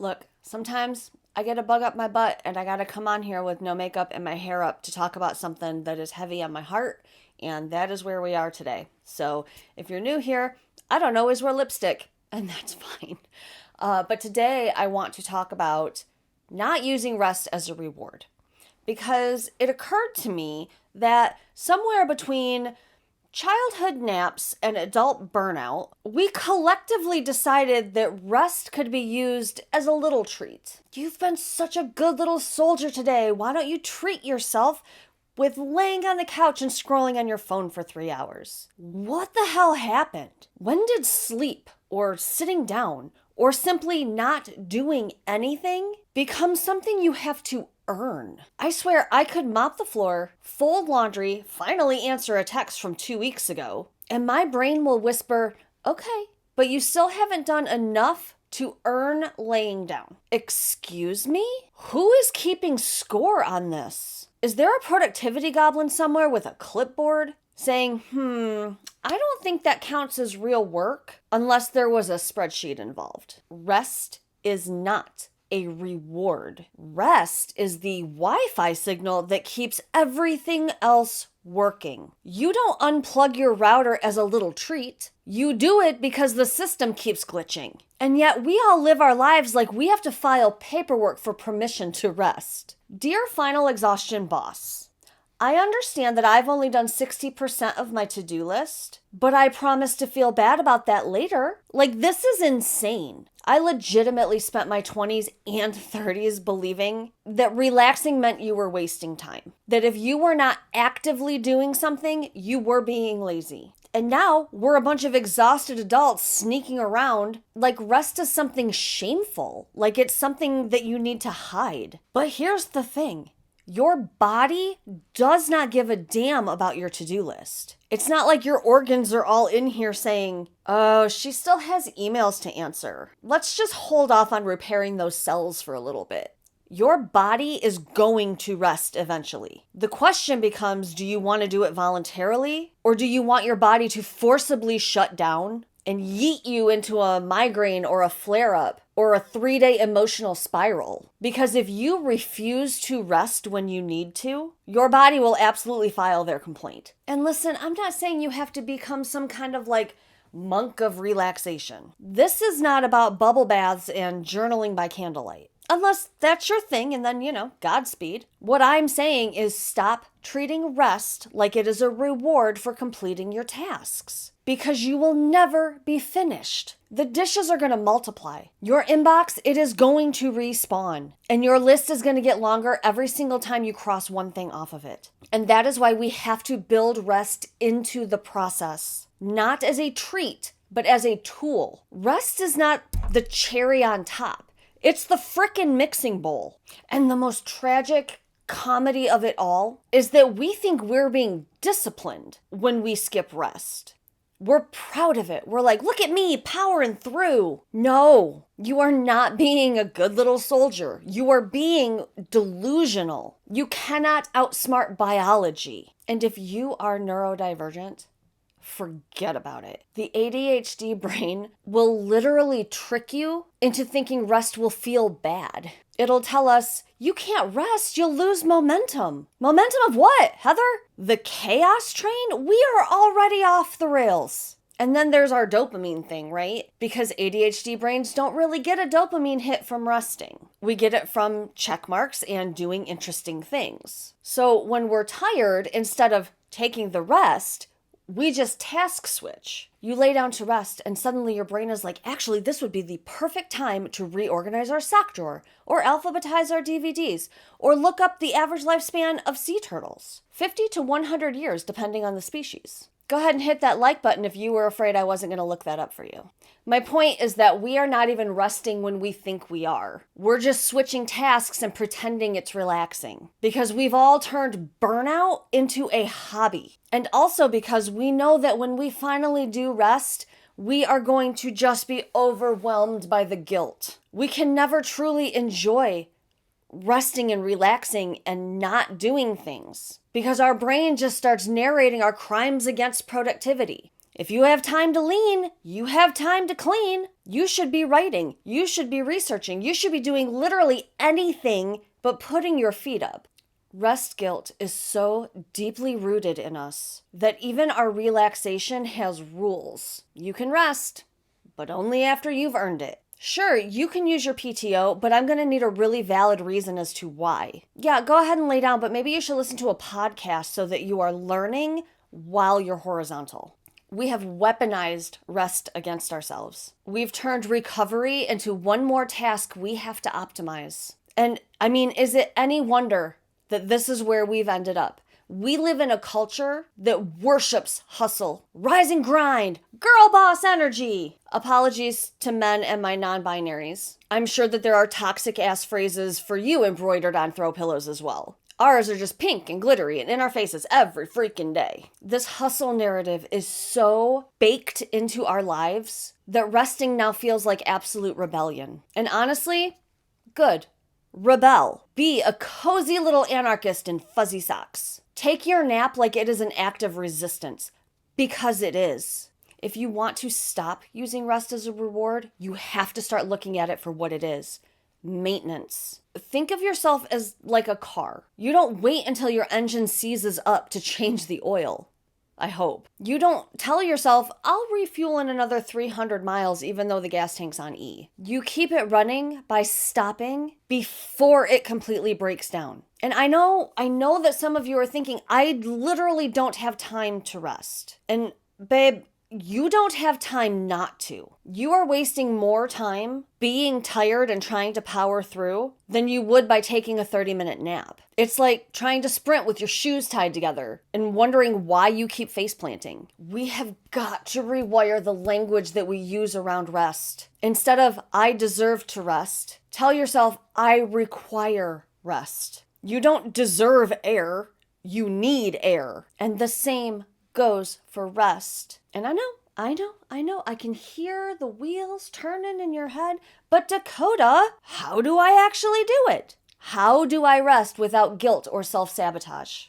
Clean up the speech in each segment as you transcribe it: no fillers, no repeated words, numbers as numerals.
Look, sometimes I get a bug up my butt and I gotta come on here with no makeup and my hair up to talk about something that is heavy on my heart, and that is where we are today. So if you're new here, I don't always wear lipstick, and that's fine. But today I want to talk about not using rest as a reward, because it occurred to me that somewhere between childhood naps and adult burnout, we collectively decided that rest could be used as a little treat. You've been such a good little soldier today. Why don't you treat yourself with laying on the couch and scrolling on your phone for 3 hours? What the hell happened? When did sleep or sitting down or simply not doing anything become something you have to earn? I swear I could mop the floor, fold laundry, finally answer a text from 2 weeks ago, and my brain will whisper, okay, but you still haven't done enough to earn laying down. Excuse me? Who is keeping score on this? Is there a productivity goblin somewhere with a clipboard saying, I don't think that counts as real work unless there was a spreadsheet involved? Rest is not a reward. Rest is the Wi-Fi signal that keeps everything else working. You don't unplug your router as a little treat. You do it because the system keeps glitching. And yet we all live our lives like we have to file paperwork for permission to rest. Dear Final Exhaustion Boss, I understand that I've only done 60% of my to-do list, but I promise to feel bad about that later. Like, this is insane. I legitimately spent my 20s and 30s believing that relaxing meant you were wasting time. That if you were not actively doing something, you were being lazy. And now we're a bunch of exhausted adults sneaking around like rest is something shameful, like it's something that you need to hide. But here's the thing. Your body does not give a damn about your to-do list. It's not like your organs are all in here saying, oh, she still has emails to answer. Let's just hold off on repairing those cells for a little bit. Your body is going to rest eventually. The question becomes, do you want to do it voluntarily? Or do you want your body to forcibly shut down and yeet you into a migraine or a flare-up or a 3-day emotional spiral? Because if you refuse to rest when you need to, your body will absolutely file their complaint. And listen, I'm not saying you have to become some kind of like monk of relaxation. This is not about bubble baths and journaling by candlelight. Unless that's your thing, and then, Godspeed. What I'm saying is stop treating rest like it is a reward for completing your tasks. Because you will never be finished. The dishes are going to multiply. Your inbox, it is going to respawn. And your list is going to get longer every single time you cross one thing off of it. And that is why we have to build rest into the process. Not as a treat, but as a tool. Rest is not the cherry on top. It's the frickin' mixing bowl. And the most tragic comedy of it all is that we think we're being disciplined when we skip rest. We're proud of it. We're like, look at me powering through. No, you are not being a good little soldier. You are being delusional. You cannot outsmart biology. And if you are neurodivergent, forget about it. The ADHD brain will literally trick you into thinking rest will feel bad. It'll tell us, you can't rest, you'll lose momentum. Momentum of what, Heather? The chaos train? We are already off the rails. And then there's our dopamine thing, right? Because ADHD brains don't really get a dopamine hit from resting. We get it from check marks and doing interesting things. So when we're tired, instead of taking the rest, we just task switch. You lay down to rest and suddenly your brain is like, actually, this would be the perfect time to reorganize our sock drawer or alphabetize our DVDs or look up the average lifespan of sea turtles. 50 to 100 years, depending on the species. Go ahead and hit that like button if you were afraid I wasn't going to look that up for you. My point is that we are not even resting when we think we are. We're just switching tasks and pretending it's relaxing. Because we've all turned burnout into a hobby. And also because we know that when we finally do rest, we are going to just be overwhelmed by the guilt. We can never truly enjoy resting and relaxing and not doing things because our brain just starts narrating our crimes against productivity. If you have time to lean, you have time to clean. You should be writing. You should be researching. You should be doing literally anything but putting your feet up. Rest guilt is so deeply rooted in us that even our relaxation has rules. You can rest, but only after you've earned it. Sure, you can use your PTO, but I'm going to need a really valid reason as to why. Yeah, go ahead and lay down, but maybe you should listen to a podcast so that you are learning while you're horizontal. We have weaponized rest against ourselves. We've turned recovery into one more task we have to optimize. And I mean, is it any wonder that this is where we've ended up? We live in a culture that worships hustle, rise and grind, girl boss energy. Apologies to men and my non-binaries. I'm sure that there are toxic ass phrases for you embroidered on throw pillows as well. Ours are just pink and glittery and in our faces every freaking day. This hustle narrative is so baked into our lives that resting now feels like absolute rebellion. And honestly, good. Rebel. Be a cozy little anarchist in fuzzy socks. Take your nap like it is an act of resistance, because it is. If you want to stop using rest as a reward, you have to start looking at it for what it is. Maintenance. Think of yourself as like a car. You don't wait until your engine seizes up to change the oil. I hope. You don't tell yourself, I'll refuel in another 300 miles even though the gas tank's on E. You keep it running by stopping before it completely breaks down. And I know that some of you are thinking, I literally don't have time to rest. And babe, you don't have time not to. You are wasting more time being tired and trying to power through than you would by taking a 30-minute nap. It's like trying to sprint with your shoes tied together and wondering why you keep face planting. We have got to rewire the language that we use around rest. Instead of, I deserve to rest, tell yourself, I require rest. You don't deserve air, you need air. And the same goes for rest. And I know, I can hear the wheels turning in your head, but Dakota, how do I actually do it? How do I rest without guilt or self-sabotage?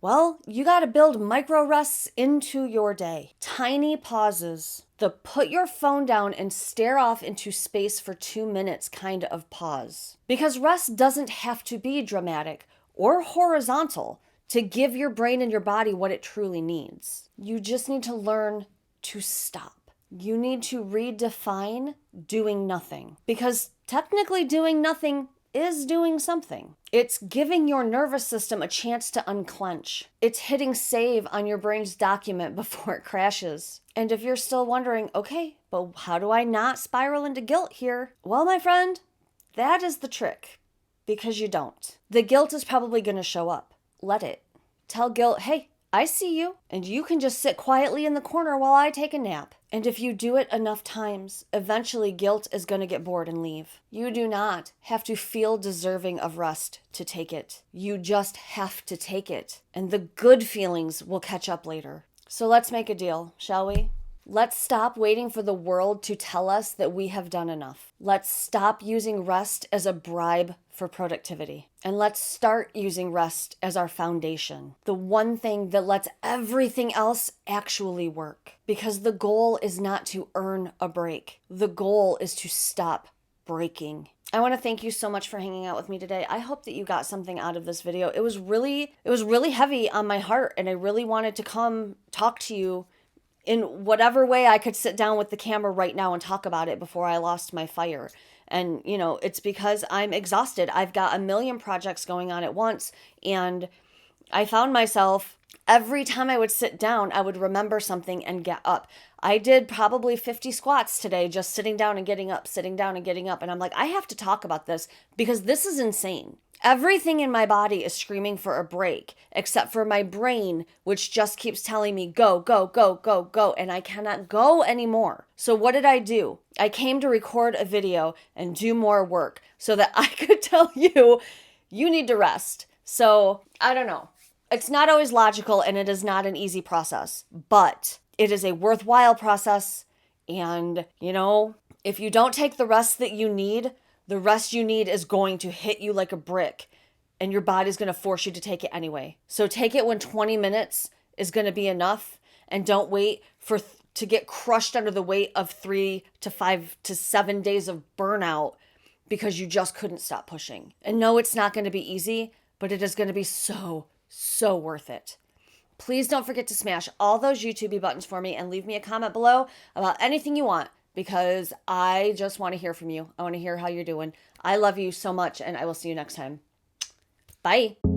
Well, you gotta build micro rests into your day. Tiny pauses. The put your phone down and stare off into space for 2 minutes kind of pause. Because rest doesn't have to be dramatic or horizontal to give your brain and your body what it truly needs. You just need to learn to stop. You need to redefine doing nothing. Because technically doing nothing is doing something. It's giving your nervous system a chance to unclench. It's hitting save on your brain's document before it crashes. And if you're still wondering, okay, but how do I not spiral into guilt here? Well, my friend, that is the trick. Because you don't. The guilt is probably going to show up. Let it. Tell guilt, hey, I see you, and you can just sit quietly in the corner while I take a nap. And if you do it enough times, eventually guilt is going to get bored and leave. You do not have to feel deserving of rest to take it. You just have to take it. And the good feelings will catch up later. So let's make a deal, shall we? Let's stop waiting for the world to tell us that we have done enough. Let's stop using rest as a bribe for productivity. And let's start using rest as our foundation. The one thing that lets everything else actually work. Because the goal is not to earn a break. The goal is to stop breaking. I want to thank you so much for hanging out with me today. I hope that you got something out of this video. It was really heavy on my heart, and I really wanted to come talk to you in whatever way I could sit down with the camera right now and talk about it before I lost my fire. And, you know, it's because I'm exhausted. I've got a million projects going on at once. And I found myself, every time I would sit down, I would remember something and get up. I did probably 50 squats today, just sitting down and getting up, sitting down and getting up. And I'm like, I have to talk about this because this is insane. Everything in my body is screaming for a break, except for my brain, which just keeps telling me, go, go, go, go, go, and I cannot go anymore. So what did I do? I came to record a video and do more work so that I could tell you, you need to rest. So I don't know. It's not always logical and it is not an easy process, but it is a worthwhile process. And, you know, if you don't take the rest that you need, the rest you need is going to hit you like a brick and your body's going to force you to take it anyway. So take it when 20 minutes is going to be enough, and don't wait for to get crushed under the weight of 3 to 5 to 7 days of burnout because you just couldn't stop pushing. And no, it's not going to be easy, but it is going to be so, so worth it. Please don't forget to smash all those YouTube buttons for me and leave me a comment below about anything you want, because I just want to hear from you. I want to hear how you're doing. I love you so much, and I will see you next time. Bye.